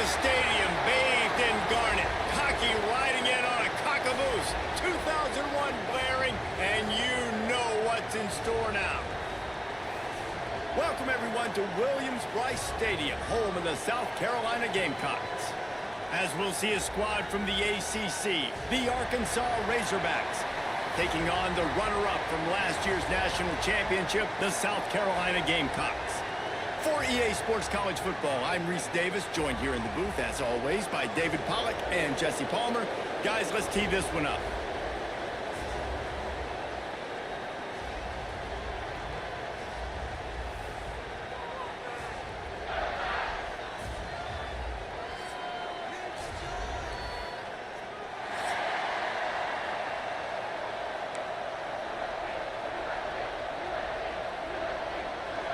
the stadium bathed in garnet. Hockey riding in on a cock-a-moose. 2001 blaring, and you know what's in store now. Welcome, everyone, to Williams-Brice Stadium, home of the South Carolina Gamecocks. As we'll see a squad from the ACC, the Arkansas Razorbacks, taking on the runner-up from last year's national championship, the South Carolina Gamecocks. For EA Sports College Football, I'm Reese Davis, joined here in the booth, as always, by David Pollack and Jesse Palmer. Guys, let's tee this one up.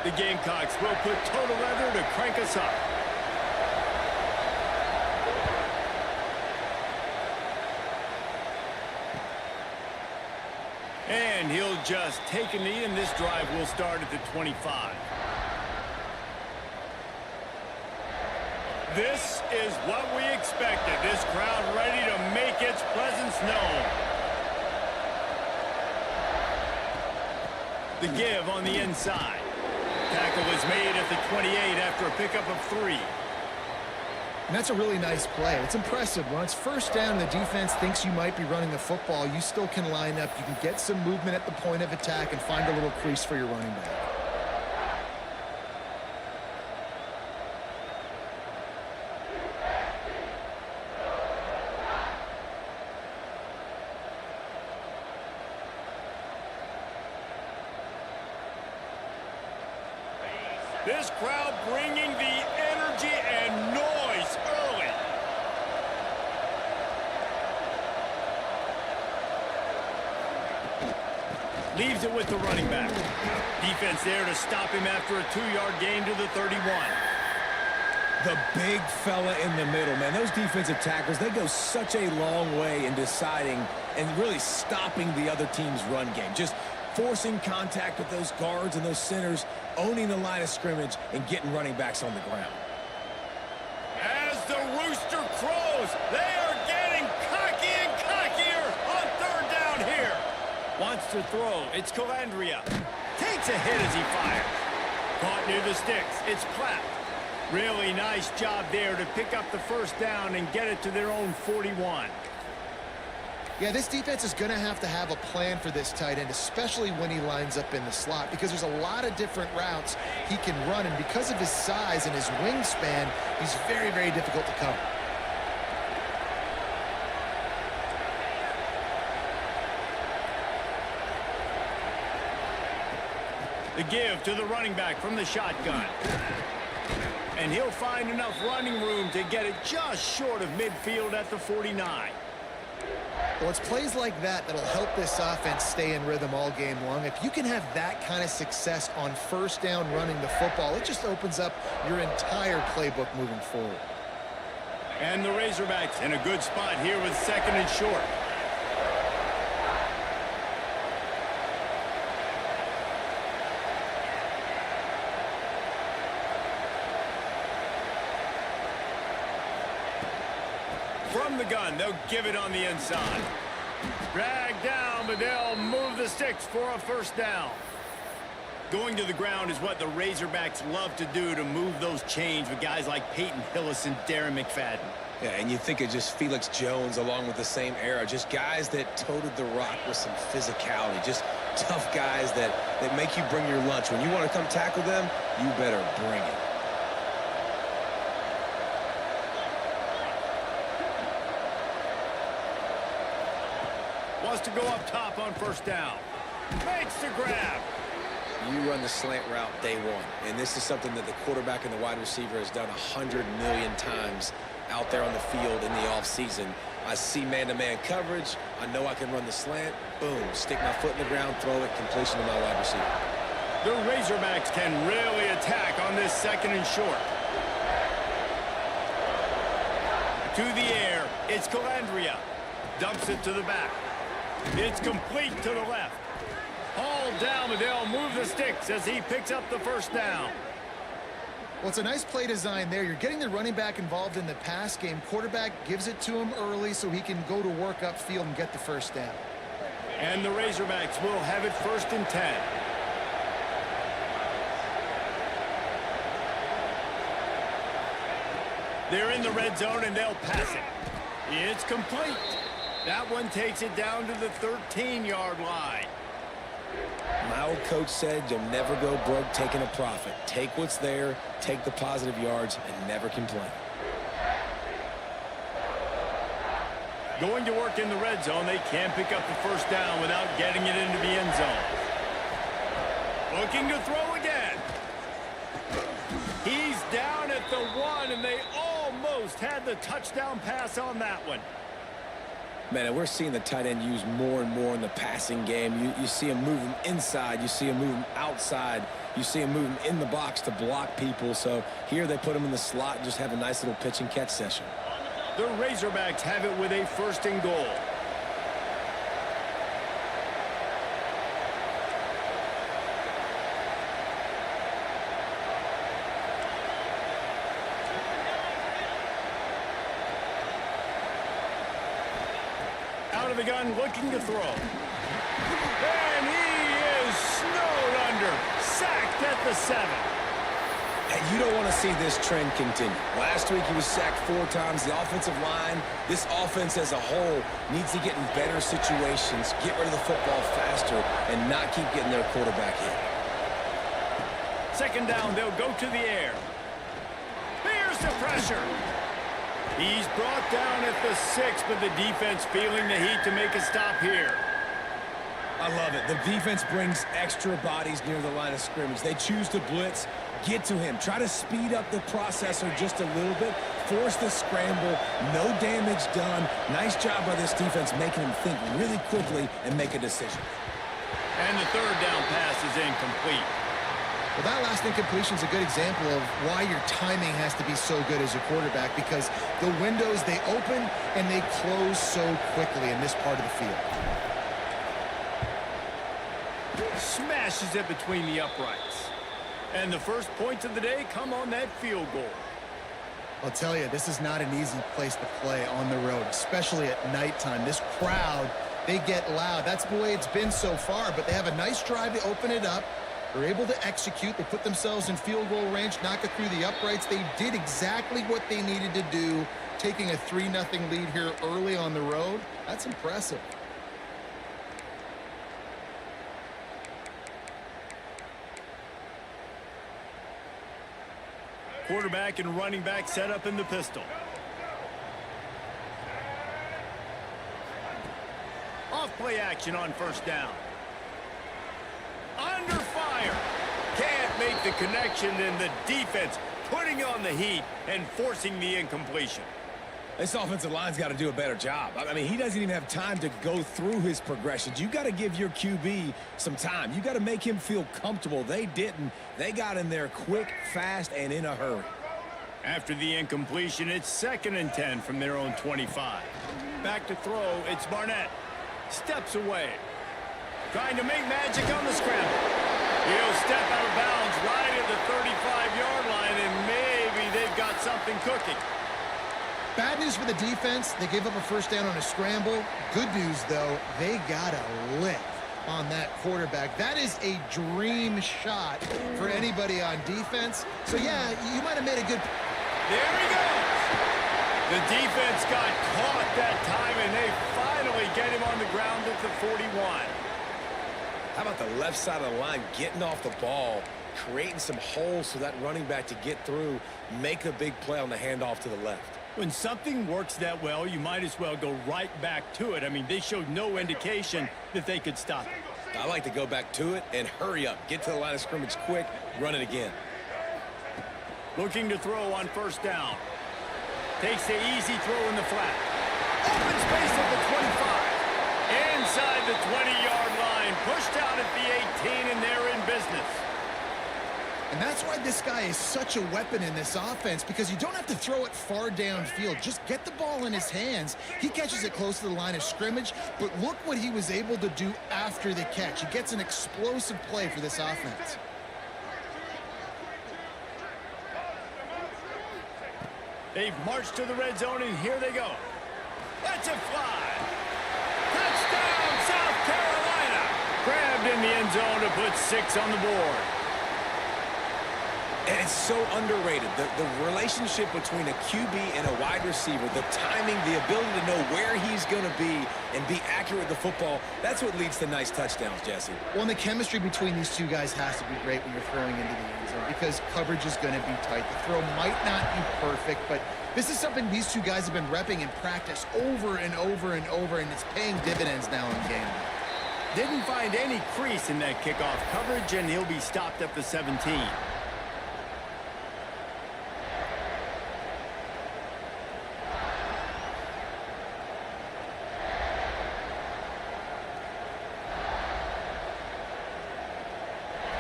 The Gamecocks will put total leather to crank us up. And he'll just take a knee, and this drive will start at the 25. This is what we expected. This crowd ready to make its presence known. The give on the inside. Tackle is made at the 28 after a pickup of 3. And that's a really nice play. It's impressive. When it's first down, the defense thinks you might be running the football. You still can line up. You can get some movement at the point of attack and find a little crease for your running back. This crowd bringing the energy and noise early. Leaves it with the running back. Defense there to stop him after a 2-yard gain to the 31. The big fella in the middle, man. Those defensive tackles, they go such a long way in deciding and really stopping the other team's run game. Just forcing contact with those guards and those centers, owning the line of scrimmage, and getting running backs on the ground. As the rooster crows, they are getting cocky and cockier on 3rd down here. Wants to throw. It's Calandria. Takes a hit as he fires. Caught near the sticks. It's Platt. Really nice job there to pick up the first down and get it to their own 41. Yeah, this defense is going to have a plan for this tight end, especially when he lines up in the slot, because there's a lot of different routes he can run, and because of his size and his wingspan, he's very, very difficult to cover. The give to the running back from the shotgun. And he'll find enough running room to get it just short of midfield at the 49. Well, it's plays like that that'll help this offense stay in rhythm all game long. If you can have that kind of success on first down running the football, it just opens up your entire playbook moving forward. And the Razorbacks in a good spot here with 2nd and short. From the gun, they'll give it on the inside. Drag down, but they'll move the sticks for a first down. Going to the ground is what the Razorbacks love to do, to move those chains with guys like Peyton Hillis and Darren McFadden. Yeah, and you think of just Felix Jones along with the same era. Just guys that toted the rock with some physicality. Just tough guys that make you bring your lunch. When you want to come tackle them, you better bring it. Wants to go up top on first down. Makes the grab. You run the slant route day one, and this is something that the quarterback and the wide receiver has done 100 million times out there on the field in the offseason. I see man-to-man coverage. I know I can run the slant. Boom, stick my foot in the ground, throw it, completion to my wide receiver. The Razorbacks can really attack on this 2nd and short. To the air, it's Calandria. Dumps it to the back. It's complete to the left. Hauled down, but they'll move the sticks as he picks up the first down. Well, it's a nice play design there. You're getting the running back involved in the pass game. Quarterback gives it to him early so he can go to work upfield and get the first down. And the Razorbacks will have it 1st and 10. They're in the red zone, and they'll pass it. It's complete. That one takes it down to the 13-yard line. My old coach said you'll never go broke taking a profit. Take what's there, take the positive yards, and never complain. Going to work in the red zone, they can't pick up the first down without getting it into the end zone. Looking to throw again. He's down at the 1, and they almost had the touchdown pass on that one. Man, we're seeing the tight end used more and more in the passing game. You see him moving inside. You see him moving outside. You see him moving in the box to block people. So here they put him in the slot and just have a nice little pitch and catch session. The Razorbacks have it with a 1st and goal. Out of the gun, looking to throw. And he is snowed under. Sacked at the 7. And you don't want to see this trend continue. Last week he was sacked 4 times. The offensive line, this offense as a whole, needs to get in better situations, get rid of the football faster, and not keep getting their quarterback hit. 2nd down, they'll go to the air. Here's the pressure. He's brought down at the 6, but the defense feeling the heat to make a stop here. I love it. The defense brings extra bodies near the line of scrimmage. They choose to blitz, get to him, try to speed up the processor just a little bit, force the scramble, no damage done. Nice job by this defense making him think really quickly and make a decision. And the 3rd down pass is incomplete. Well, that last incompletion is a good example of why your timing has to be so good as a quarterback, because the windows, they open and they close so quickly in this part of the field. Smashes it between the uprights. And the first points of the day come on that field goal. I'll tell you, this is not an easy place to play on the road, especially at nighttime. This crowd, they get loud. That's the way it's been so far, but they have a nice drive to open it up. They're able to execute. They put themselves in field goal range, knock it through the uprights. They did exactly what they needed to do, taking a 3-0 lead here early on the road. That's impressive. Quarterback and running back set up in the pistol. Off play action on 1st down. Under fire. Can't make the connection, and the defense putting on the heat and forcing the incompletion. This offensive line's got to do a better job. I mean, he doesn't even have time to go through his progressions. You got to give your QB some time. You got to make him feel comfortable. They didn't. They got in there quick, fast, and in a hurry. After the incompletion, it's 2nd and 10 from their own 25. Back to throw, it's Barnett. Steps away. Trying to make magic on the scramble. He'll step out of bounds right at the 35-yard line, and maybe they've got something cooking. Bad news for the defense. They gave up a 1st down on a scramble. Good news, though, they got a lick on that quarterback. That is a dream shot for anybody on defense. So, yeah, you might have made a good... There he goes. The defense got caught that time, and they finally get him on the ground at the 41. How about the left side of the line getting off the ball, creating some holes for that running back to get through, make a big play on the handoff to the left. When something works that well, you might as well go right back to it. I mean, they showed no indication that they could stop it. I like to go back to it and hurry up. Get to the line of scrimmage quick, run it again. Looking to throw on 1st down. Takes the easy throw in the flat. Open space at the 25. Inside the 20-yard line. Pushed out at the 18, and they're in business. And that's why this guy is such a weapon in this offense, because you don't have to throw it far downfield. Just get the ball in his hands. He catches it close to the line of scrimmage, but look what he was able to do after the catch. He gets an explosive play for this offense. They've marched to the red zone, and here they go. Let's it fly. Touchdown, South Carolina. Grabbed in the end zone to put 6 on the board. And it's so underrated. The relationship between a QB and a wide receiver, the timing, the ability to know where he's going to be and be accurate with the football, that's what leads to nice touchdowns, Jesse. Well, and the chemistry between these two guys has to be great when you're throwing into the end zone because coverage is going to be tight. The throw might not be perfect, but this is something these two guys have been repping in practice over and over and over, and it's paying dividends now in game. Didn't find any crease in that kickoff coverage, and he'll be stopped at the 17.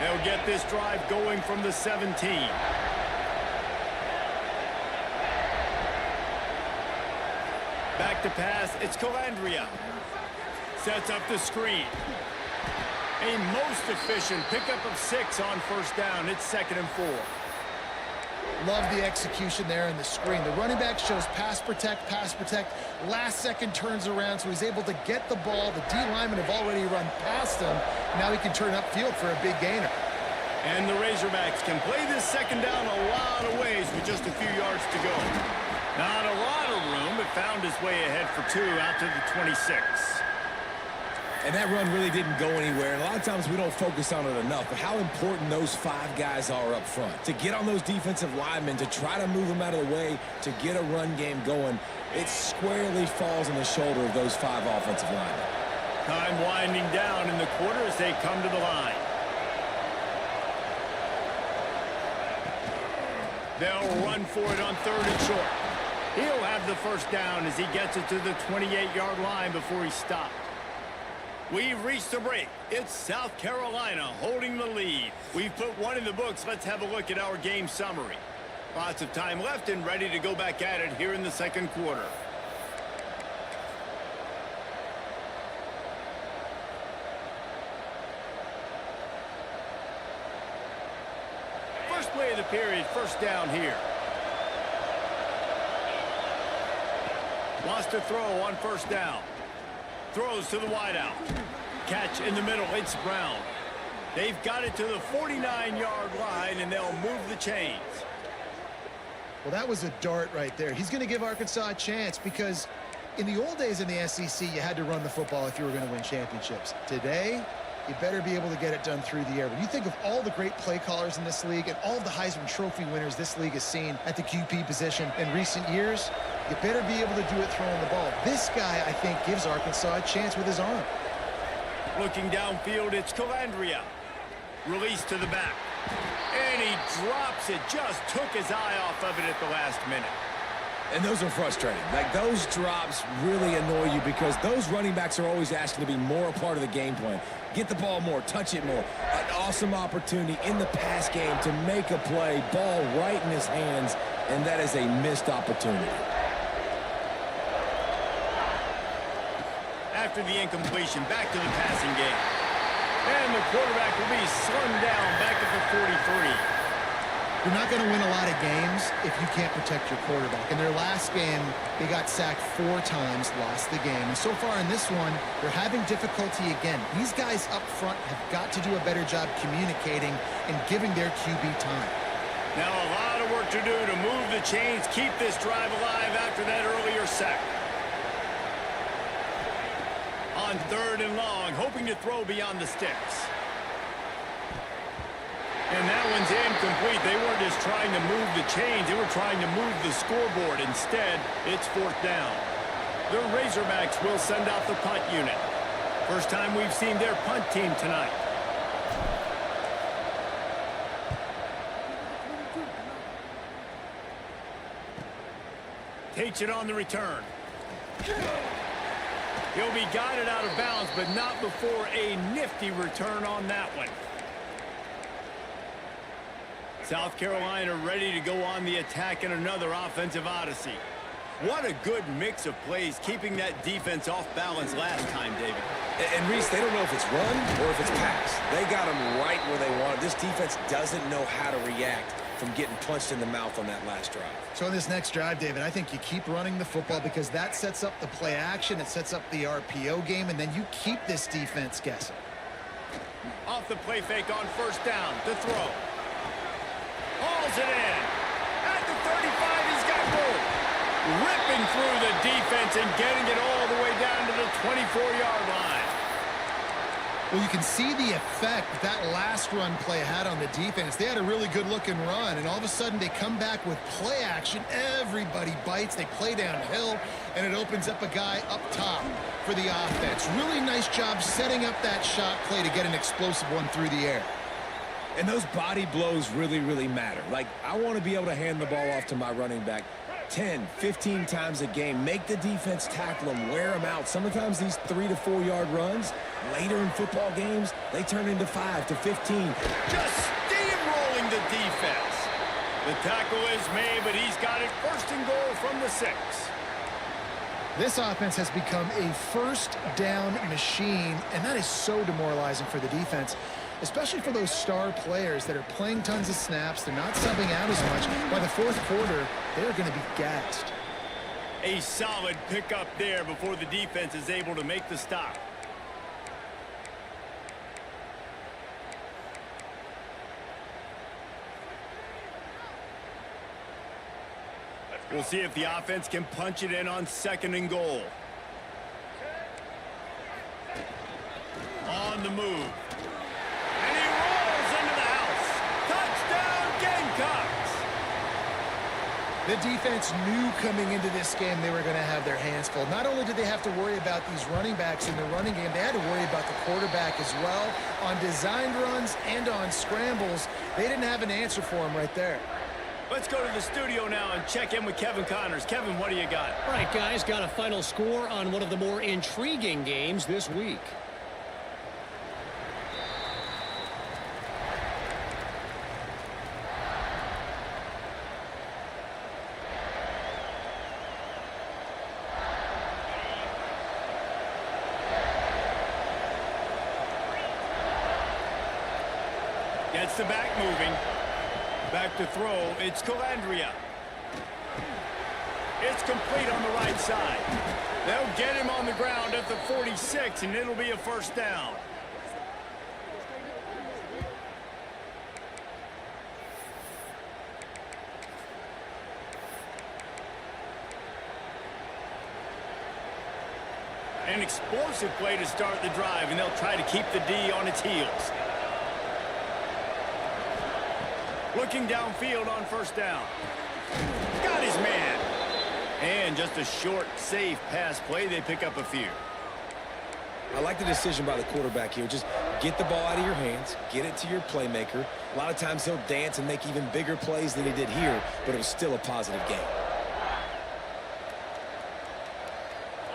They'll get this drive going from the 17. Back to pass, it's Calandria. Sets up the screen. A most efficient pickup of 6 on first down. It's 2nd and 4. Love the execution there in the screen. The running back shows pass protect, last second turns around, so he's able to get the ball. The D linemen have already run past him. Now he can turn upfield for a big gainer. And the Razorbacks can play this 2nd down a lot of ways with just a few yards to go. Not a lot of room, but found his way ahead for 2 out to the 26. And that run really didn't go anywhere. And a lot of times we don't focus on it enough, but how important those 5 guys are up front. To get on those defensive linemen, to try to move them out of the way, to get a run game going, it squarely falls on the shoulder of those 5 offensive linemen. Time winding down in the quarter as they come to the line. They'll run for it on 3rd and short. He'll have the first down as he gets it to the 28-yard line before he's stopped. We've reached the break. It's South Carolina holding the lead. We've put 1 in the books. Let's have a look at our game summary. Lots of time left and ready to go back at it here in the 2nd quarter. First play of the period, first down here. Wants to throw on first down. Throws to the wideout. Catch in the middle. It's Brown. They've got it to the 49-yard line, and they'll move the chains. Well, that was a dart right there. He's going to give Arkansas a chance because in the old days in the SEC, you had to run the football if you were going to win championships. Today, you better be able to get it done through the air. When you think of all the great play callers in this league and all of the Heisman Trophy winners this league has seen at the QB position in recent years, you better be able to do it throwing the ball. This guy, I think, gives Arkansas a chance with his arm. Looking downfield, it's Calandria. Release to the back. And he drops it. Just took his eye off of it at the last minute. And those are frustrating. Like, those drops really annoy you because those running backs are always asking to be more a part of the game plan. Get the ball more, touch it more. An awesome opportunity in the pass game to make a play, ball right in his hands, and that is a missed opportunity. After the incompletion, back to the passing game. And the quarterback will be slung down back at the 43. You're not going to win a lot of games if you can't protect your quarterback. In their last game, they got sacked 4 times, lost the game. And so far in this one, they're having difficulty again. These guys up front have got to do a better job communicating and giving their QB time. Now a lot of work to do to move the chains, keep this drive alive after that earlier sack. On 3rd and long, hoping to throw beyond the sticks. And that one's incomplete. They weren't just trying to move the chains. They were trying to move the scoreboard. Instead, it's 4th down. The Razorbacks will send out the punt unit. First time we've seen their punt team tonight. Takes it on the return. He'll be guided out of bounds, but not before a nifty return on that one. South Carolina ready to go on the attack in another offensive odyssey. What a good mix of plays, keeping that defense off balance last time, David. And Reese, they don't know if it's run or if it's pass. They got them right where they want it. This defense doesn't know how to react from getting punched in the mouth on that last drive. So in this next drive, David, I think you keep running the football because that sets up the play action, it sets up the RPO game, and then you keep this defense guessing. Off the play fake on first down to throw. Hauls it in. At the 35, he's got room. Ripping through the defense and getting it all the way down to the 24-yard line. Well, you can see the effect that last run play had on the defense. They had a really good-looking run, and all of a sudden they come back with play action. Everybody bites. They play downhill, and it opens up a guy up top for the offense. Really nice job setting up that shot play to get an explosive one through the air. And those body blows really, really matter. Like, I want to be able to hand the ball off to my running back 10, 15 times a game. Make the defense tackle them, wear them out. Sometimes these 3 to 4 yard runs, later in football games, they turn into 5 to 15. Just steamrolling the defense. The tackle is made, but he's got it first and goal from the 6. This offense has become a first down machine, and that is so demoralizing for the defense, especially for those star players that are playing tons of snaps. They're not subbing out as much. By the fourth quarter, they're going to be gassed. A solid pickup there before the defense is able to make the stop. We'll see if the offense can punch it in on second and goal. On the move. And he rolls into the house. Touchdown, Gamecocks! The defense knew coming into this game they were going to have their hands full. Not only did they have to worry about these running backs in the running game, they had to worry about the quarterback as well. On designed runs and on scrambles, they didn't have an answer for him right there. Let's go to the studio now and check in with Kevin Connors. Kevin, what do you got? All right, guys, got a final score on one of the more intriguing games this week. Gets the back moving. Back to throw, it's Calandria. It's complete on the right side. They'll get him on the ground at the 46, and it'll be a first down. An explosive play to start the drive, and they'll try to keep the D on its heels. Looking downfield on first down. Got his man. And just a short, safe pass play. They pick up a few. I like the decision by the quarterback here. Just get the ball out of your hands, get it to your playmaker. A lot of times he'll dance and make even bigger plays than he did here, but it was still a positive game.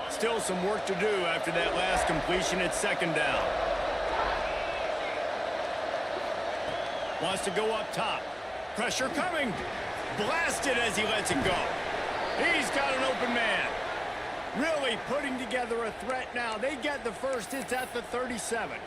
Still some work to do after that last completion at second down. Wants to go up top. Pressure coming. Blasted as he lets it go. He's got an open man. Really putting together a threat now. They get the first. It's at the 37.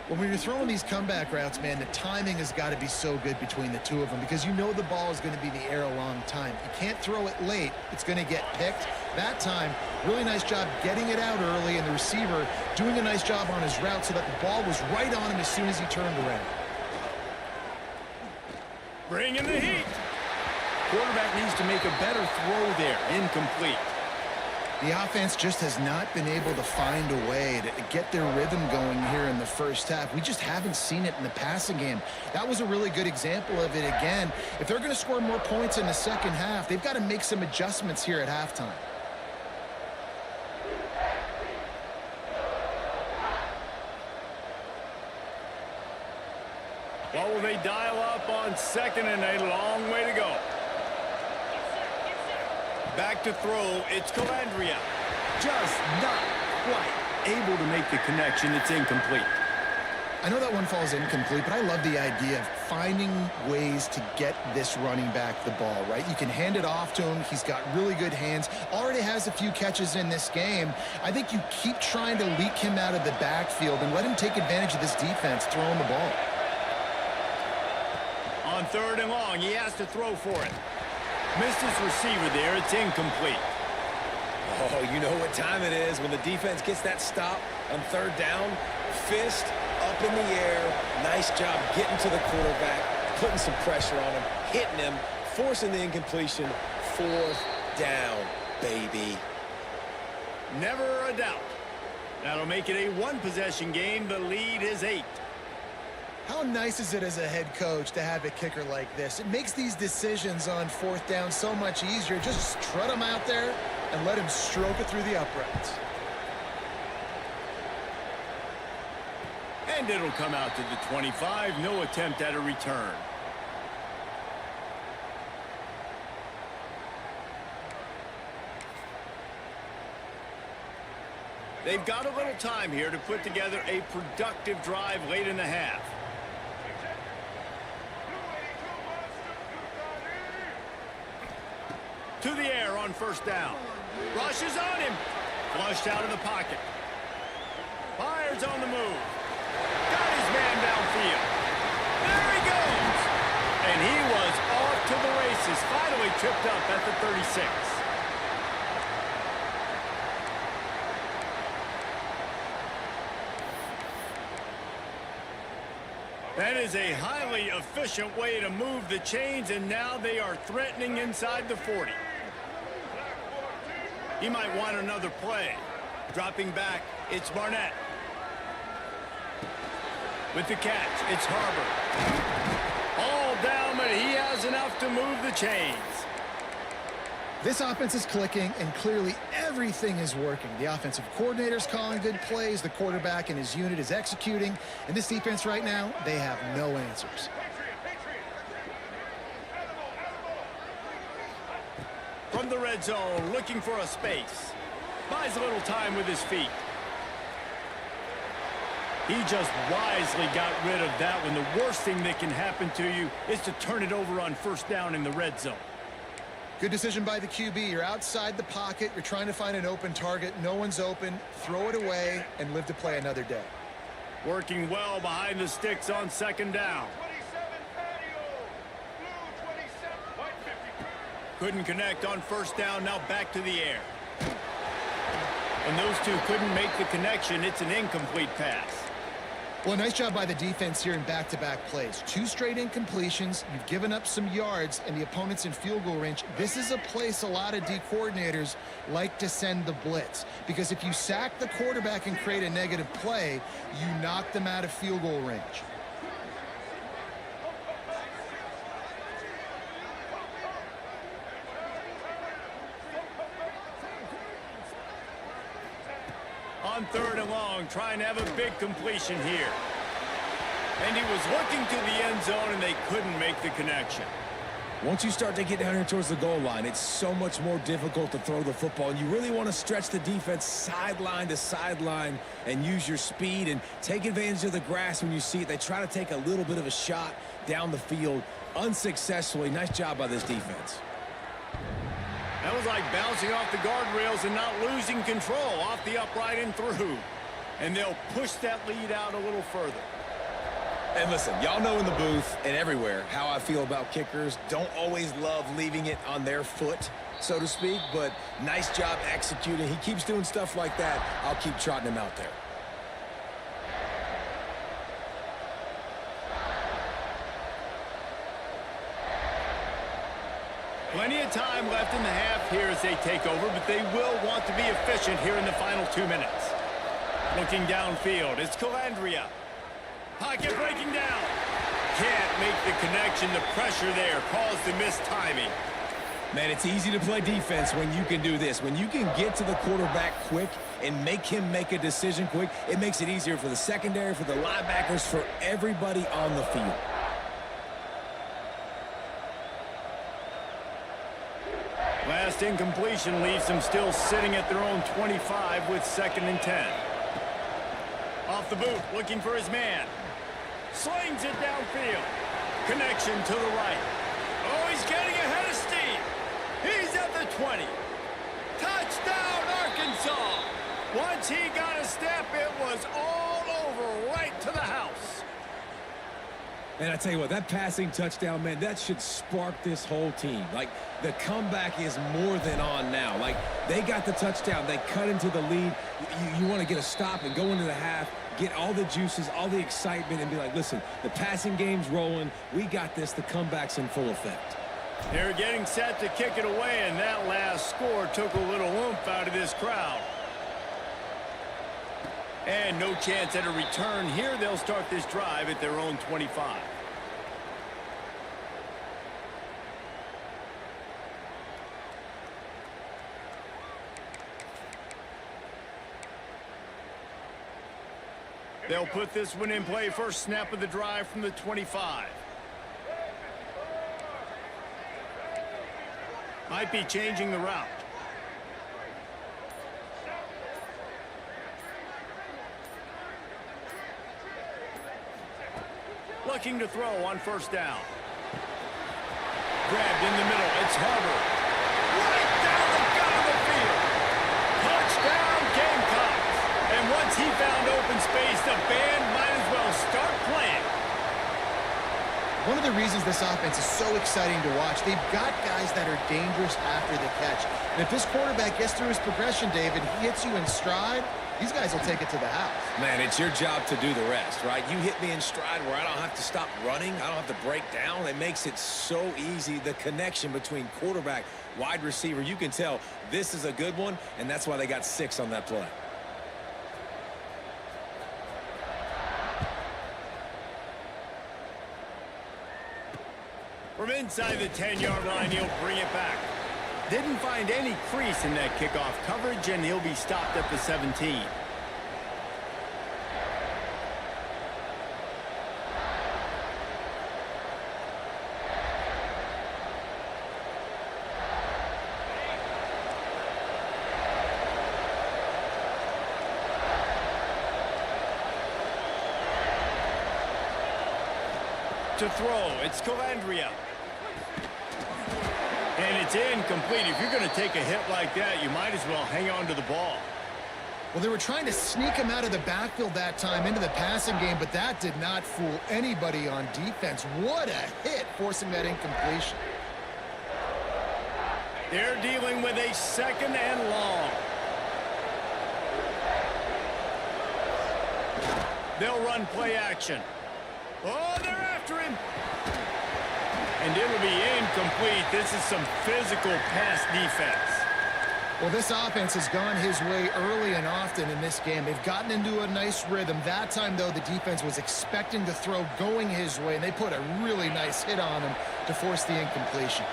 When you're throwing these comeback routes, man, the timing has got to be so good between the two of them because you know the ball is going to be in the air a long time. You can't throw it late. It's going to get picked. That time, really nice job getting it out early, and the receiver doing a nice job on his route so that the ball was right on him as soon as he turned around. Bring in the heat. Quarterback needs to make a better throw there. Incomplete. The offense just has not been able to find a way to get their rhythm going here in the first half. We just haven't seen it in the passing game. That was a really good example of it again. If they're going to score more points in the second half, they've got to make some adjustments here at halftime. What will they dial up on second and a long way to go? Back to throw, it's Calandria. Just not quite able to make the connection. It's incomplete. I know that one falls incomplete, but I love the idea of finding ways to get this running back the ball, right? You can hand it off to him. He's got really good hands. Already has a few catches in this game. I think you keep trying to leak him out of the backfield and let him take advantage of this defense throwing the ball. On 3rd and long, he has to throw for it. Missed his receiver there. It's incomplete. Oh, you know what time it is when the defense gets that stop on 3rd down. Fist up in the air. Nice job getting to the quarterback, putting some pressure on him, hitting him, forcing the incompletion. 4th down, baby. Never a doubt. That'll make it a one-possession game. The lead is 8. How nice is it as a head coach to have a kicker like this? It makes these decisions on 4th down so much easier. Just strut him out there and let him stroke it through the uprights. And it'll come out to the 25. No attempt at a return. They've got a little time here to put together a productive drive late in the half. To the air on 1st down. Rushes on him. Flushed out of the pocket. Fires on the move. Got his man downfield. There he goes. And he was off to the races. Finally tripped up at the 36. That is a highly efficient way to move the chains, and now they are threatening inside the 40. He might want another play. Dropping back, it's Barnett. With the catch, it's Harbor. All down, but he has enough to move the chains. This offense is clicking, and clearly everything is working. The offensive coordinator's calling good plays. The quarterback and his unit is executing. And this defense right now, they have no answers. From the red zone, looking for a space. Buys a little time with his feet. He just wisely got rid of that one. The worst thing that can happen to you is to turn it over on 1st down in the red zone. Good decision by the QB. You're outside the pocket. You're trying to find an open target. No one's open. Throw it away and live to play another day. Working well behind the sticks on 2nd down. Couldn't connect on 1st down. Now back to the air. And those two couldn't make the connection. It's an incomplete pass. Well, nice job by the defense here in back-to-back plays. 2 straight incompletions. You've given up some yards, and the opponent's in field goal range. This is a place a lot of D coordinators like to send the blitz, because if you sack the quarterback and create a negative play, you knock them out of field goal range. On 3rd and long, trying to have a big completion here. And he was looking to the end zone, and they couldn't make the connection. Once you start to get down here towards the goal line, it's so much more difficult to throw the football. And you really want to stretch the defense sideline to sideline and use your speed and take advantage of the grass when you see it. They try to take a little bit of a shot down the field unsuccessfully. Nice job by this defense. That was like bouncing off the guardrails and not losing control off the upright and through. And they'll push that lead out a little further. And listen, y'all know in the booth and everywhere how I feel about kickers. Don't always love leaving it on their foot, so to speak, but nice job executing. He keeps doing stuff like that. I'll keep trotting him out there. Plenty of time left in the half here as they take over, but they will want to be efficient here in the final 2 minutes. Looking downfield, it's Calandria. Pocket breaking down. Can't make the connection. The pressure there caused the missed timing. Man, it's easy to play defense when you can do this. When you can get to the quarterback quick and make him make a decision quick, it makes it easier for the secondary, for the linebackers, for everybody on the field. Last incompletion leaves them still sitting at their own 25 with 2nd and 10. Off the boot, looking for his man. Slings it downfield. Connection to the right. Oh, he's getting ahead of steam. He's at the 20. Touchdown, Arkansas. Once he got a step, it was all over right to the house. And I tell you what, that passing touchdown, man, that should spark this whole team. Like, the comeback is more than on now. Like, they got the touchdown. They cut into the lead. You want to get a stop and go into the half, get all the juices, all the excitement, and be like, listen, the passing game's rolling. We got this. The comeback's in full effect. They're getting set to kick it away, and that last score took a little oomph out of this crowd. And no chance at a return here. They'll start this drive at their own 25. They'll put this one in play. First snap of the drive from the 25. Might be changing the route. Looking to throw on first down. Grabbed in the middle. It's Harbour. Right down the gut of the field. Touchdown, Gamecocks. And once he found open space, the band might as well start playing. One of the reasons this offense is so exciting to watch, they've got guys that are dangerous after the catch. And if this quarterback gets through his progression, David, he hits you in stride, these guys will take it to the house. Man, it's your job to do the rest, right? You hit me in stride where I don't have to stop running. I don't have to break down. It makes it so easy. The connection between quarterback, wide receiver, you can tell this is a good one, and that's why they got 6 on that play. From inside the 10-yard line, he'll bring it back. Didn't find any crease in that kickoff coverage, and he'll be stopped at the 17. To throw, it's Calandria. And it's incomplete. If you're going to take a hit like that, you might as well hang on to the ball. Well, they were trying to sneak him out of the backfield that time into the passing game, but that did not fool anybody on defense. What a hit, forcing that incompletion. They're dealing with a second and long. They'll run play action. Oh, they're after him. And it'll be incomplete. This is some physical pass defense. Well, this offense has gone his way early and often in this game. They've gotten into a nice rhythm. That time, though, the defense was expecting the throw going his way, and they put a really nice hit on him to force the incompletion.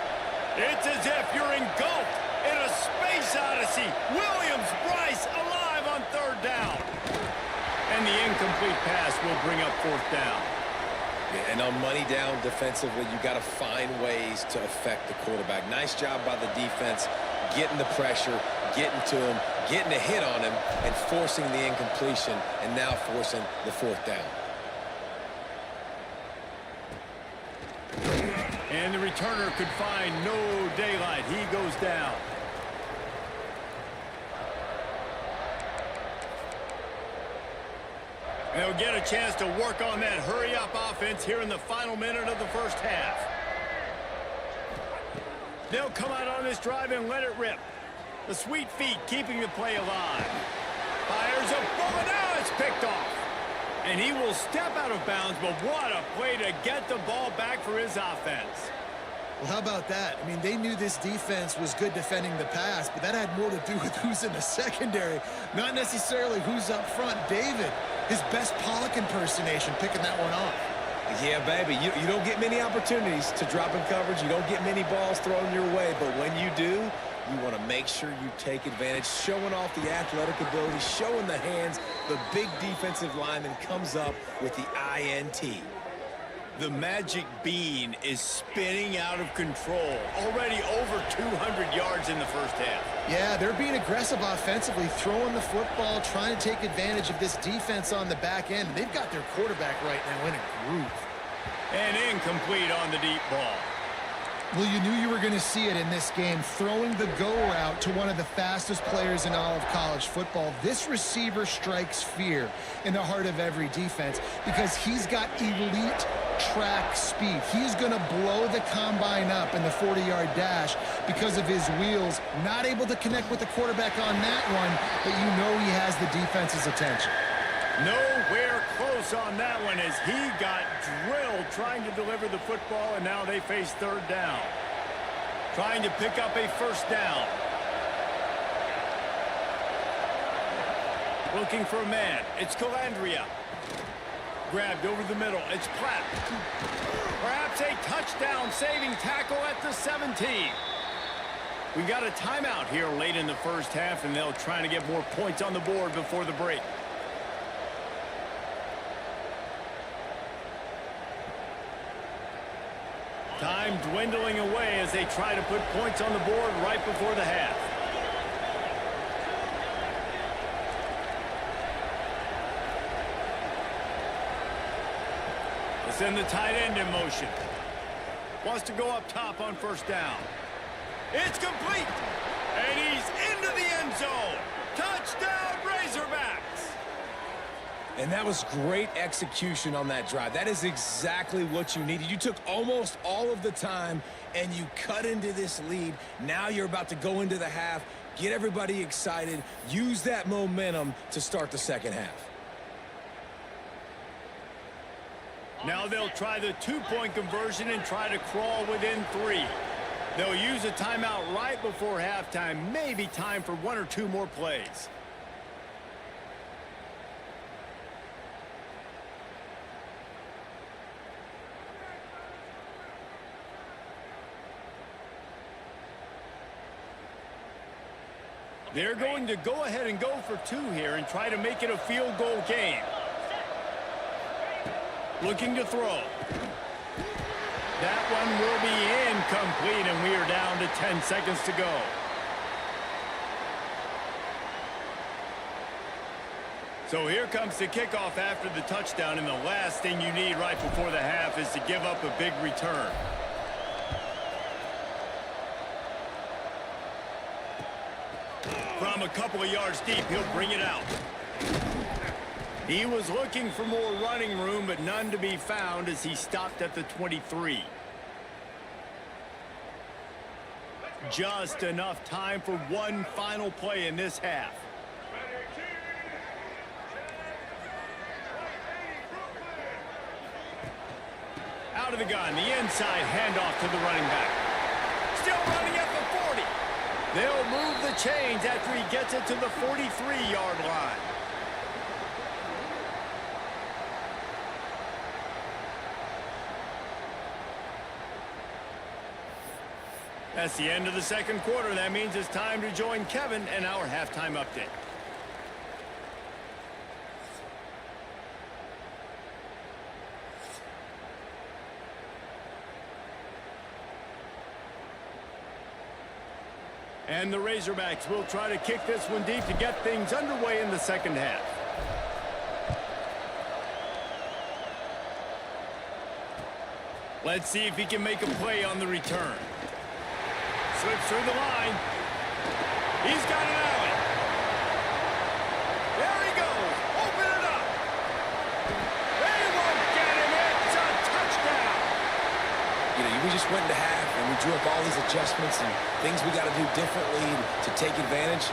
It's as if you're engulfed in a space odyssey. Williams, Bryce, alive on third down. And the incomplete pass will bring up fourth down. And on money down defensively, you got to find ways to affect the quarterback. Nice job by the defense, getting the pressure, getting to him, getting a hit on him, and forcing the incompletion, and now forcing the fourth down. And the returner could find no daylight. He goes down. They'll get a chance to work on that hurry-up offense here in the final minute of the first half. They'll come out on this drive and let it rip. The sweet feet keeping the play alive. Fires a bullet. Now it's picked off. And he will step out of bounds, but what a play to get the ball back for his offense. Well, how about that? I mean, they knew this defense was good defending the pass, but that had more to do with who's in the secondary, not necessarily who's up front. David, his best Pollock impersonation, picking that one off. Yeah, baby, you don't get many opportunities to drop in coverage. You don't get many balls thrown your way, but when you do, you want to make sure you take advantage, showing off the athletic ability, showing the hands. The big defensive lineman comes up with the INT. The magic bean is spinning out of control. Already over 200 yards in the first half. Yeah, they're being aggressive offensively, throwing the football, trying to take advantage of this defense on the back end. They've got their quarterback right now in a groove. And incomplete on the deep ball. Well, you knew you were going to see it in this game, throwing the go route to one of the fastest players in all of college football. This receiver strikes fear in the heart of every defense because he's got elite track speed. He's going to blow the combine up in the 40-yard dash because of his wheels. Not able to connect with the quarterback on that one, but you know he has the defense's attention. Nowhere close on that one as he got drilled trying to deliver the football, and now they face third down. Trying to pick up a first down. Looking for a man. It's Calandria. Grabbed over the middle. It's Platt. Perhaps a touchdown-saving tackle at the 17. We got a timeout here late in the first half, and they'll try to get more points on the board before the break. Time dwindling away as they try to put points on the board right before the half. Let's send the tight end in motion. Wants to go up top on first down. It's complete. And he's into the end zone. Touchdown, Razorbacks. And that was great execution on that drive. That is exactly what you needed. You took almost all of the time, and you cut into this lead. Now you're about to go into the half, get everybody excited, use that momentum to start the second half. Now they'll try the two-point conversion and try to crawl within 3. They'll use a timeout right before halftime. Maybe time for 1 or 2 more plays. They're going to go ahead and go for 2 here and try to make it a field goal game. Looking to throw. That one will be incomplete, and we are down to 10 seconds to go. So here comes the kickoff after the touchdown, and the last thing you need right before the half is to give up a big return. From a couple of yards deep, he'll bring it out. He was looking for more running room, but none to be found as he stopped at the 23. Just enough time for one final play in this half. Out of the gun, the inside handoff to the running back. Still running at the 40. They'll move the chains after he gets it to the 43-yard line. That's the end of the second quarter. That means it's time to join Kevin in our halftime update. And the Razorbacks will try to kick this one deep to get things underway in the second half. Let's see if he can make a play on the return. Slips through the line. He's got an alley. There he goes. Open it up. They won't get him. It's a touchdown. You know, we just went into half, and we drew up all these adjustments and things we got to do differently to take advantage.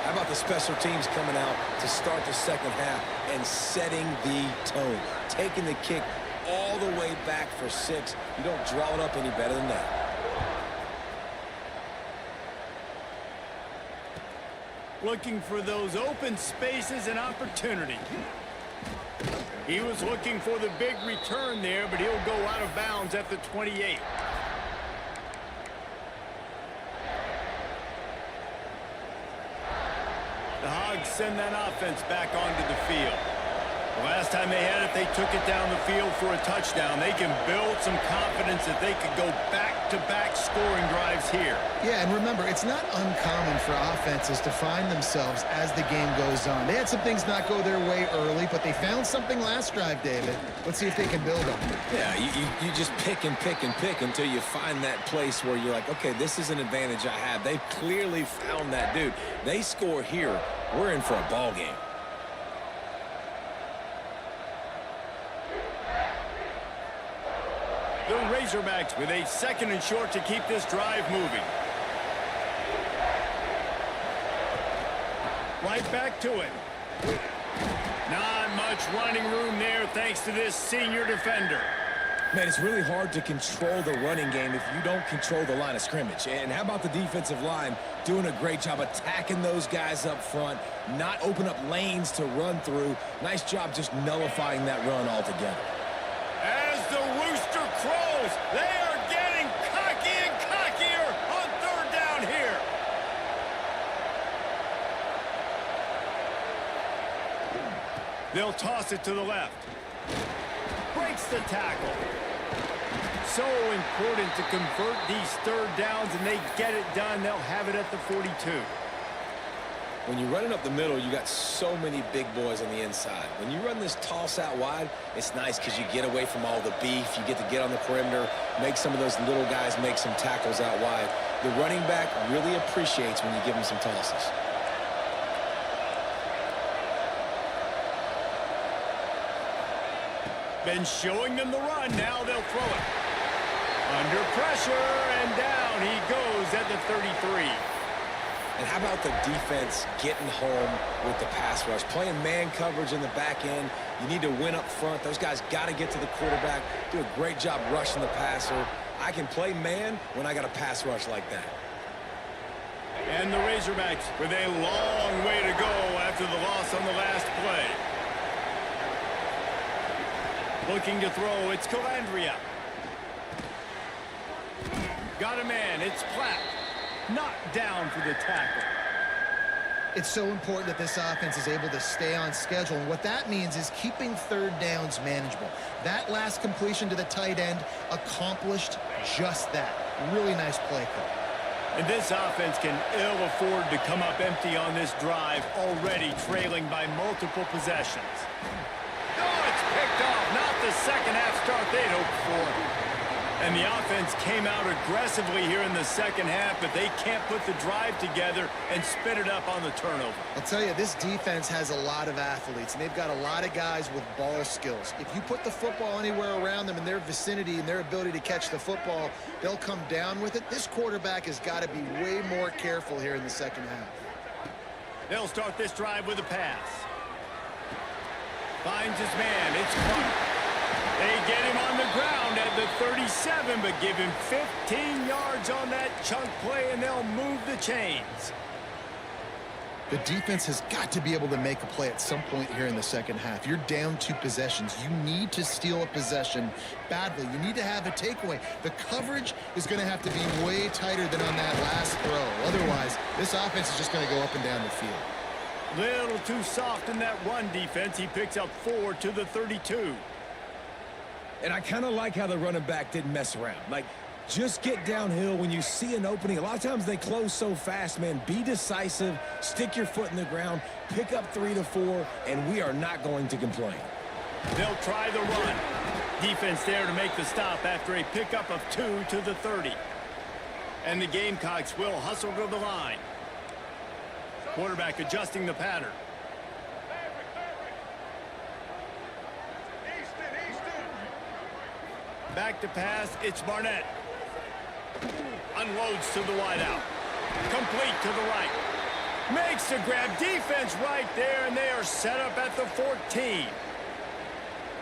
How about the special teams coming out to start the second half and setting the tone? Taking the kick all the way back for 6. You don't draw it up any better than that. Looking for those open spaces and opportunity. He was looking for the big return there, but he'll go out of bounds at the 28. The Hogs send that offense back onto the field. The last time they had it, they took it down the field for a touchdown. They can build some confidence that they could go back-to-back scoring drives here. Yeah, and remember, it's not uncommon for offenses to find themselves as the game goes on. They had some things not go their way early, but they found something last drive, David. Let's see if they can build on it. Yeah, you just pick and pick and pick until you find that place where you're like, okay, this is an advantage I have. They clearly found that dude. They score here, we're in for a ball game. Razorbacks with a 2nd and short to keep this drive moving. Right back to it. Not much running room there thanks to this senior defender. Man, it's really hard to control the running game if you don't control the line of scrimmage. And how about the defensive line doing a great job attacking those guys up front, not open up lanes to run through. Nice job just nullifying that run altogether. As the rooster crows, they are getting cocky and cockier on 3rd down here. They'll toss it to the left. Breaks the tackle. So important to convert these 3rd downs, and they get it done. They'll have it at the 42. When you're running up the middle, you got so many big boys on the inside. When you run this toss out wide, it's nice because you get away from all the beef. You get to get on the perimeter, make some of those little guys make some tackles out wide. The running back really appreciates when you give him some tosses. Been showing them the run. Now they'll throw it. Under pressure, and down he goes at the 33. And how about the defense getting home with the pass rush? Playing man coverage in the back end. You need to win up front. Those guys got to get to the quarterback. Do a great job rushing the passer. I can play man when I got a pass rush like that. And the Razorbacks with a long way to go after the loss on the last play. Looking to throw, it's Calandria. Got a man, it's Platt. Knocked down for the tackle. It's so important that this offense is able to stay on schedule. And what that means is keeping 3rd downs manageable. That last completion to the tight end accomplished just that. Really nice play call. And this offense can ill afford to come up empty on this drive, already trailing by multiple possessions. Oh, it's picked off. Not the 2nd half start they'd hoped for. And the offense came out aggressively here in the 2nd half, but they can't put the drive together and spit it up on the turnover. I'll tell you, this defense has a lot of athletes, and they've got a lot of guys with ball skills. If you put the football anywhere around them in their vicinity and their ability to catch the football, they'll come down with it. This quarterback has got to be way more careful here in the 2nd half. They'll start this drive with a pass. Finds his man. It's Clark. They get him on the ground at the 37, but give him 15 yards on that chunk play, and they'll move the chains. The defense has got to be able to make a play at some point here in the 2nd half. You're down 2 possessions. You need to steal a possession badly. You need to have a takeaway. The coverage is going to have to be way tighter than on that last throw. Otherwise, this offense is just going to go up and down the field. Little too soft in that run defense. He picks up 4 to the 32. And I kind of like how the running back didn't mess around. Like, just get downhill when you see an opening. A lot of times they close so fast, man. Be decisive, stick your foot in the ground, pick up 3 to 4, and we are not going to complain. They'll try the run. Defense there to make the stop after a pickup of 2 to the 30. And the Gamecocks will hustle to the line. Quarterback adjusting the pattern. Back to pass, it's Barnett. Unloads to the wideout. Complete to the right. Makes a grab. Defense right there, and they are set up at the 14.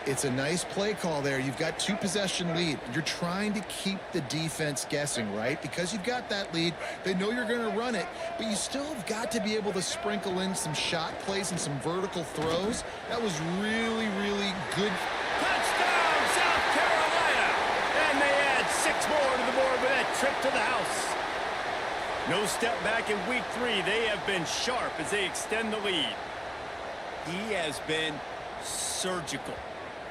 It's a nice play call there. You've got 2-possession lead. You're trying to keep the defense guessing, right? Because you've got that lead, they know you're going to run it, but you still have got to be able to sprinkle in some shot plays and some vertical throws. That was really, really good. Touchdown, South Carolina! And they add 6 more to the board with that trip to the house. No step back in week 3. They have been sharp as they extend the lead. He has been surgical.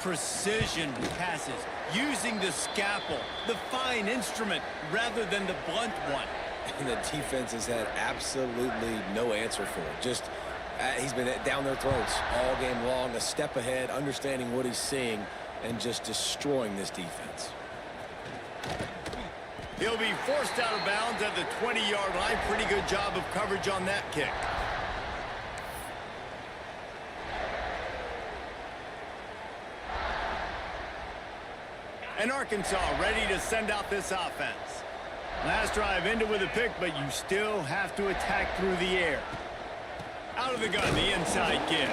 Precision passes, using the scalpel, the fine instrument, rather than the blunt one. And the defense has had absolutely no answer for it. Just, he's been down their throats all game long, a step ahead, understanding what he's seeing, and just destroying this defense. He'll be forced out of bounds at the 20-yard line. Pretty good job of coverage on that kick. And Arkansas ready to send out this offense. Last drive ended with a pick, but you still have to attack through the air. Out of the gun, the inside give.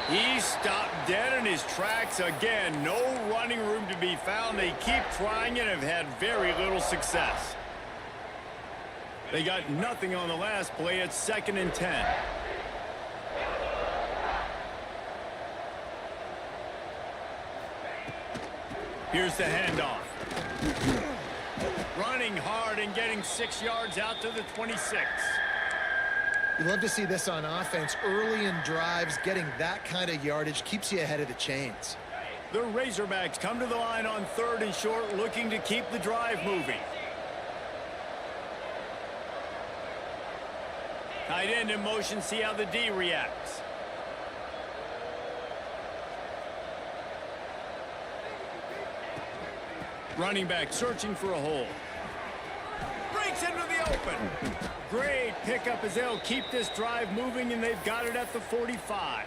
He stopped dead in his tracks again. No running room to be found. They keep trying and have had very little success. They got nothing on the last play. It's 2nd and 10. Here's the handoff. Running hard and getting 6 yards out to the 26. You love to see this on offense. Early in drives, getting that kind of yardage keeps you ahead of the chains. The Razorbacks come to the line on 3rd and short, looking to keep the drive moving. Tight end in motion, see how the D reacts. Running back searching for a hole. Breaks into the open. Great pickup as they'll keep this drive moving, and they've got it at the 45.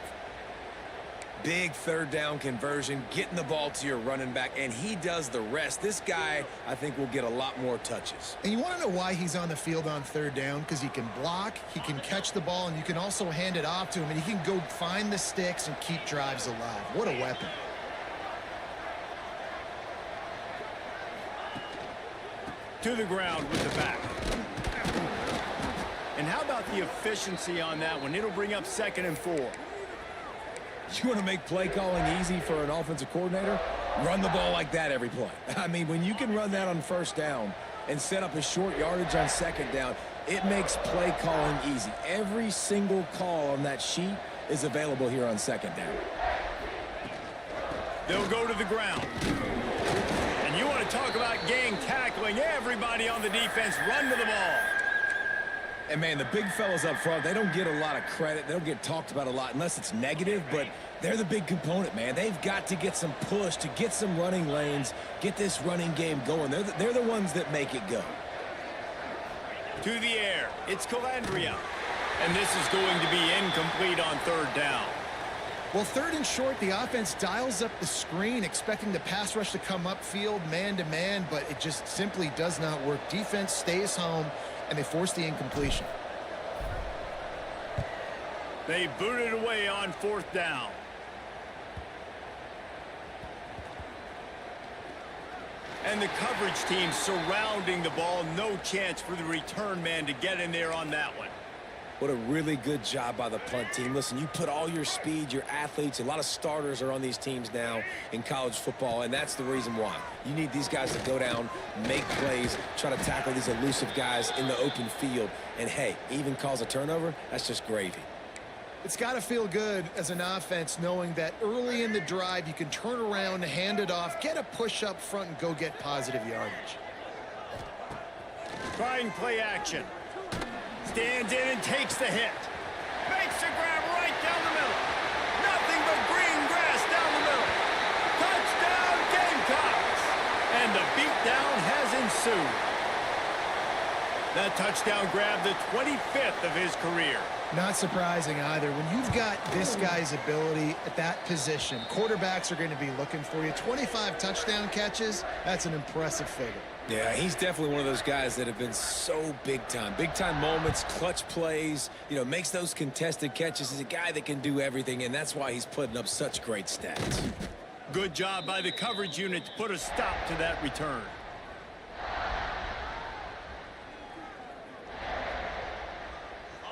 Big 3rd down conversion, getting the ball to your running back, and he does the rest. This guy, I think, will get a lot more touches. And you want to know why he's on the field on 3rd down? Because he can block, he can catch the ball, and you can also hand it off to him, and he can go find the sticks and keep drives alive. What a weapon. To the ground with the back. And how about the efficiency on that one? It'll bring up 2nd and 4. You want to make play calling easy for an offensive coordinator? Run the ball like that every play. I mean, when you can run that on 1st down and set up a short yardage on 2nd down, it makes play calling easy. Every single call on that sheet is available here on 2nd down. They'll go to the ground. And you want to talk about gang tackling. Everybody on the defense run to the ball. And, man, the big fellas up front, they don't get a lot of credit. They don't get talked about a lot unless it's negative, but they're the big component, man. They've got to get some push, to get some running lanes, get this running game going. They're the ones that make it go. To the air, it's Calandria. And this is going to be incomplete on 3rd down. Well, 3rd and short, the offense dials up the screen, expecting the pass rush to come upfield man-to-man, but it just simply does not work. Defense stays home, and they force the incompletion. They boot it away on 4th down. And the coverage team surrounding the ball. No chance for the return man to get in there on that one. What a really good job by the punt team. Listen, you put all your speed, your athletes, a lot of starters are on these teams now in college football, and that's the reason why. You need these guys to go down, make plays, try to tackle these elusive guys in the open field. And, hey, even cause a turnover, that's just gravy. It's got to feel good as an offense knowing that early in the drive you can turn around, hand it off, get a push up front, and go get positive yardage. Trying play action. Stands in and takes the hit. Makes a grab right down the middle. Nothing but green grass down the middle. Touchdown Gamecocks. And the beatdown has ensued. That touchdown grabbed the 25th of his career. Not surprising either. When you've got this guy's ability at that position, quarterbacks are going to be looking for you. 25 touchdown catches, that's an impressive figure. Yeah, he's definitely one of those guys that have been so big time. Big time moments, clutch plays, you know, makes those contested catches. He's a guy that can do everything, and that's why he's putting up such great stats. Good job by the coverage unit to put a stop to that return.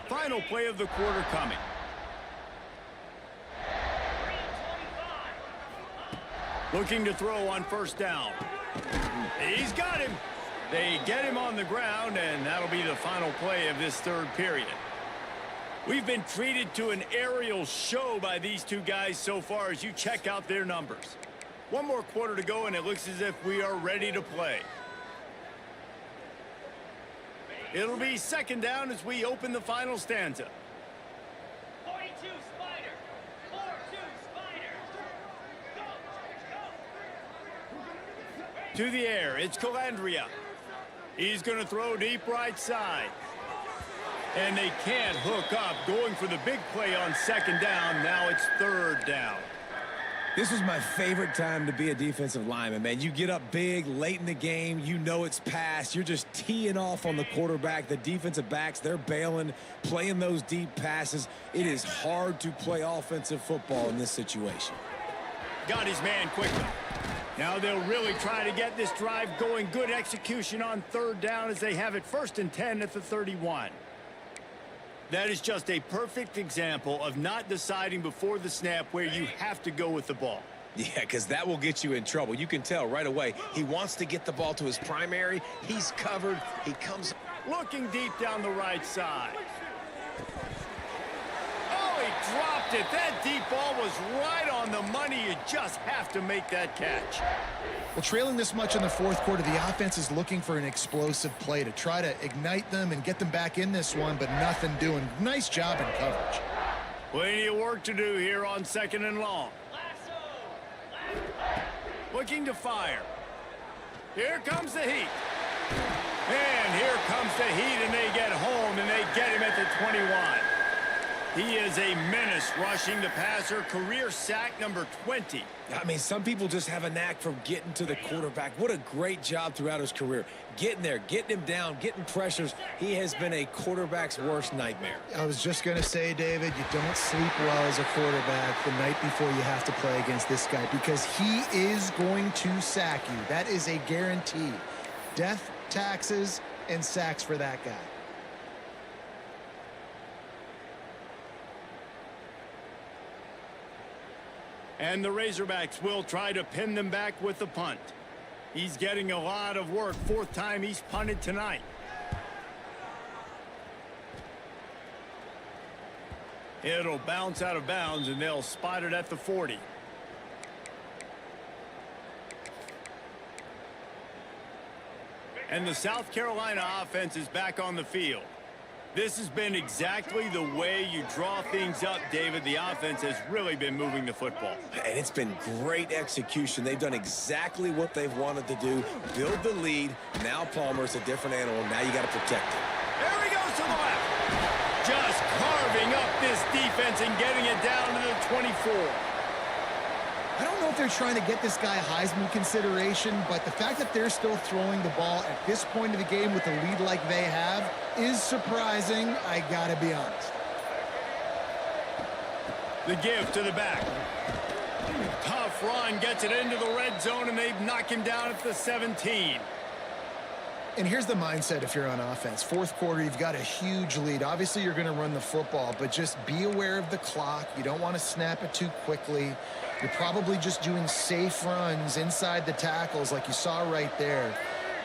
Final play of the quarter coming. Looking to throw on 1st down. He's got him. They get him on the ground, and that'll be the final play of this 3rd period. We've been treated to an aerial show by these two guys so far as you check out their numbers. One more quarter to go, and it looks as if we are ready to play. It'll be 2nd down as we open the final stanza. 42 Spider. 4-2 Spider. Go, go. To the air, it's Calandria. He's going to throw deep right side. And they can't hook up, going for the big play on 2nd down. Now it's 3rd down. This was my favorite time to be a defensive lineman, man. You get up big late in the game. You know it's past. You're just teeing off on the quarterback. The defensive backs, they're bailing, playing those deep passes. It is hard to play offensive football in this situation. Got his man quickly. Now they'll really try to get this drive going. Good execution on third down as they have it 1st and 10 at the 31. That is just a perfect example of not deciding before the snap where you have to go with the ball. Yeah, because that will get you in trouble. You can tell right away he wants to get the ball to his primary. He's covered. He comes. Looking deep down the right side. Oh, he dropped it. That deep ball was right on the money. You just have to make that catch. Well, trailing this much in the fourth quarter, the offense is looking for an explosive play to try to ignite them and get them back in this one, but nothing doing. Nice job in coverage. Plenty of work to do here on 2nd and long. Looking to fire. Here comes the heat. And here comes the heat, and they get home, and they get him at the 21. He is a menace rushing the passer. Career sack number 20. I mean, some people just have a knack for getting to the quarterback. What a great job throughout his career. Getting there, getting him down, getting pressures. He has been a quarterback's worst nightmare. I was just going to say, David, you don't sleep well as a quarterback the night before you have to play against this guy because he is going to sack you. That is a guarantee. Death, taxes, and sacks for that guy. And the Razorbacks will try to pin them back with the punt. He's getting a lot of work. 4th time he's punted tonight. It'll bounce out of bounds, and they'll spot it at the 40. And the South Carolina offense is back on the field. This has been exactly the way you draw things up, David. The offense has really been moving the football. And it's been great execution. They've done exactly what they've wanted to do. Build the lead. Now Palmer's a different animal. Now you got to protect him. There he goes to the left. Just carving up this defense and getting it down to the 24. I don't know if they're trying to get this guy Heisman consideration, but the fact that they're still throwing the ball at this point of the game with a lead like they have is surprising, I gotta be honest. The give to the back. Tough run, gets it into the red zone, and they knock him down at the 17. And here's the mindset if you're on offense. Fourth quarter, you've got a huge lead. Obviously, you're going to run the football, but just be aware of the clock. You don't want to snap it too quickly. You're probably just doing safe runs inside the tackles like you saw right there.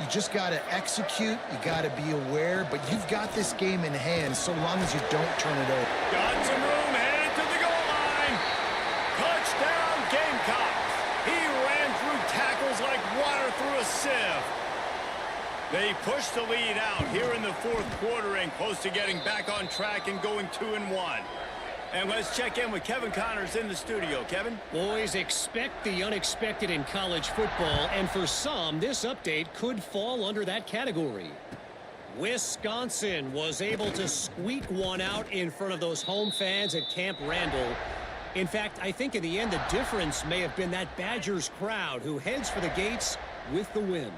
You just got to execute. You got to be aware, but you've got this game in hand so long as you don't turn it over. Got some room, headed to the goal line. Touchdown, Gamecocks. He ran through tackles like water through a sieve. They push the lead out here in the fourth quarter and close to getting back on track and going 2-1. And let's check in with Kevin Connors in the studio. Kevin? Boys, expect the unexpected in college football, and for some, this update could fall under that category. Wisconsin was able to squeak one out in front of those home fans at Camp Randall. In fact, I think in the end, the difference may have been that Badgers crowd who heads for the gates with the win.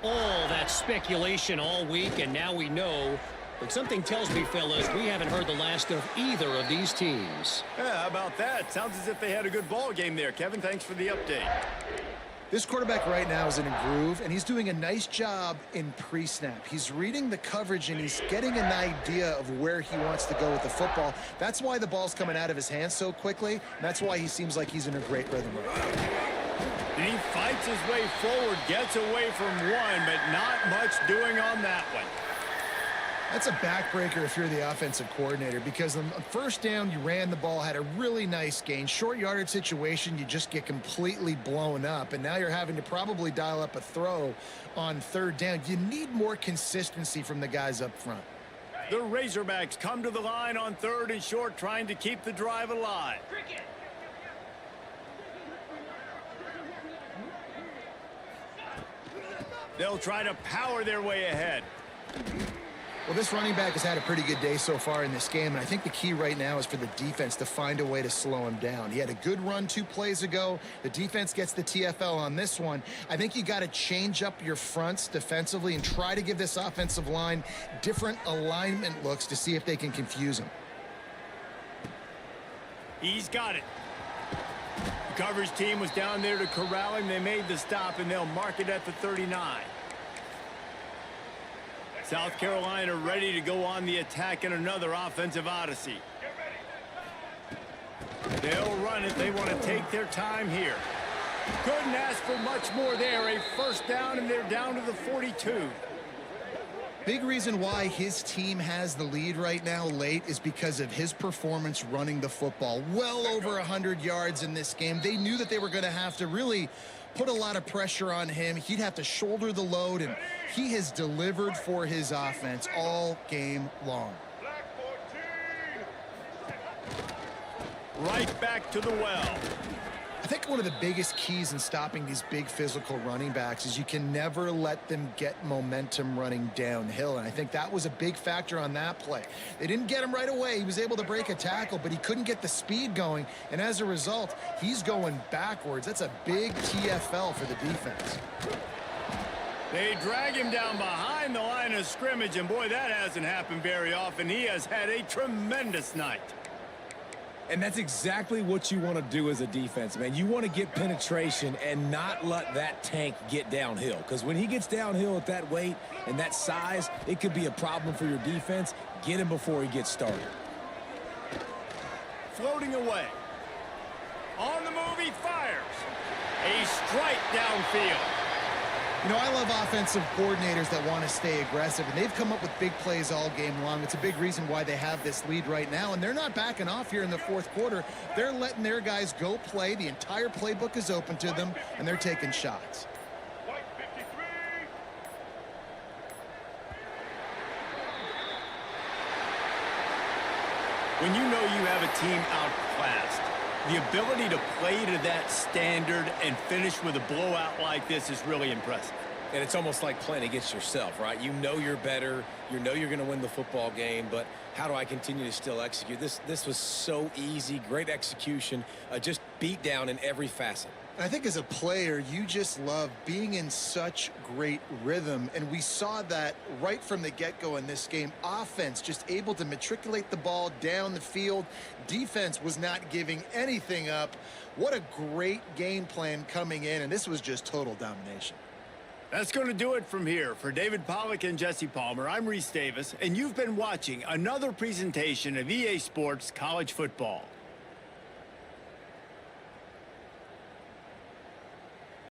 All that speculation all week, and now we know. But something tells me, fellas, we haven't heard the last of either of these teams. Yeah, how about that? Sounds as if they had a good ball game there. Kevin, thanks for the update. This quarterback right now is in a groove, and he's doing a nice job in pre-snap. He's reading the coverage, and he's getting an idea of where he wants to go with the football. That's why the ball's coming out of his hands so quickly, and that's why he seems like he's in a great rhythm right now. And he fights his way forward, gets away from one, but not much doing on that one. That's a backbreaker if you're the offensive coordinator, because on first down, you ran the ball, had a really nice gain. Short yardage situation, you just get completely blown up, and now you're having to probably dial up a throw on third down. You need more consistency from the guys up front. The Razorbacks come to the line on 3rd and short, trying to keep the drive alive. They'll try to power their way ahead. Well, this running back has had a pretty good day so far in this game, and I think the key right now is for the defense to find a way to slow him down. He had a good run 2 plays ago. The defense gets the TFL on this one. I think you got to change up your fronts defensively and try to give this offensive line different alignment looks to see if they can confuse him. He's got it. The coverage team was down there to corral him. They made the stop, and they'll mark it at the 39. South Carolina ready to go on the attack in another offensive odyssey. They'll run it. They want to take their time here. Couldn't ask for much more there. A first down, and they're down to the 42. Big reason why his team has the lead right now late is because of his performance running the football. Well over 100 yards in this game. They knew that they were going to have to really put a lot of pressure on him. He'd have to shoulder the load, and he has delivered for his offense all game long. Right back to the well. I think one of the biggest keys in stopping these big physical running backs is you can never let them get momentum running downhill, and I think that was a big factor on that play. They didn't get him right away. He was able to break a tackle, but he couldn't get the speed going, and as a result, he's going backwards. That's a big TFL for the defense. They drag him down behind the line of scrimmage, and boy, that hasn't happened very often. He has had a tremendous night. And that's exactly what you want to do as a defense, man. You want to get penetration and not let that tank get downhill. Because when he gets downhill at that weight and that size, it could be a problem for your defense. Get him before he gets started. Floating away. On the move, he fires. A strike downfield. You know, I love offensive coordinators that want to stay aggressive, and they've come up with big plays all game long. It's a big reason why they have this lead right now, and they're not backing off here in the fourth quarter. They're letting their guys go play. The entire playbook is open to them, and they're taking shots. When you know you have a team outclassed, the ability to play to that standard and finish with a blowout like this is really impressive. And it's almost like playing against yourself, right? You know you're better. You know you're going to win the football game, but how do I continue to still execute? This was so easy, great execution, just beat down in every facet. I think as a player, you just love being in such great rhythm, and we saw that right from the get-go in this game. Offense just able to matriculate the ball down the field. Defense was not giving anything up. What a great game plan coming in, and this was just total domination. That's going to do it from here. For David Pollack and Jesse Palmer, I'm Reese Davis, and you've been watching another presentation of EA Sports College Football.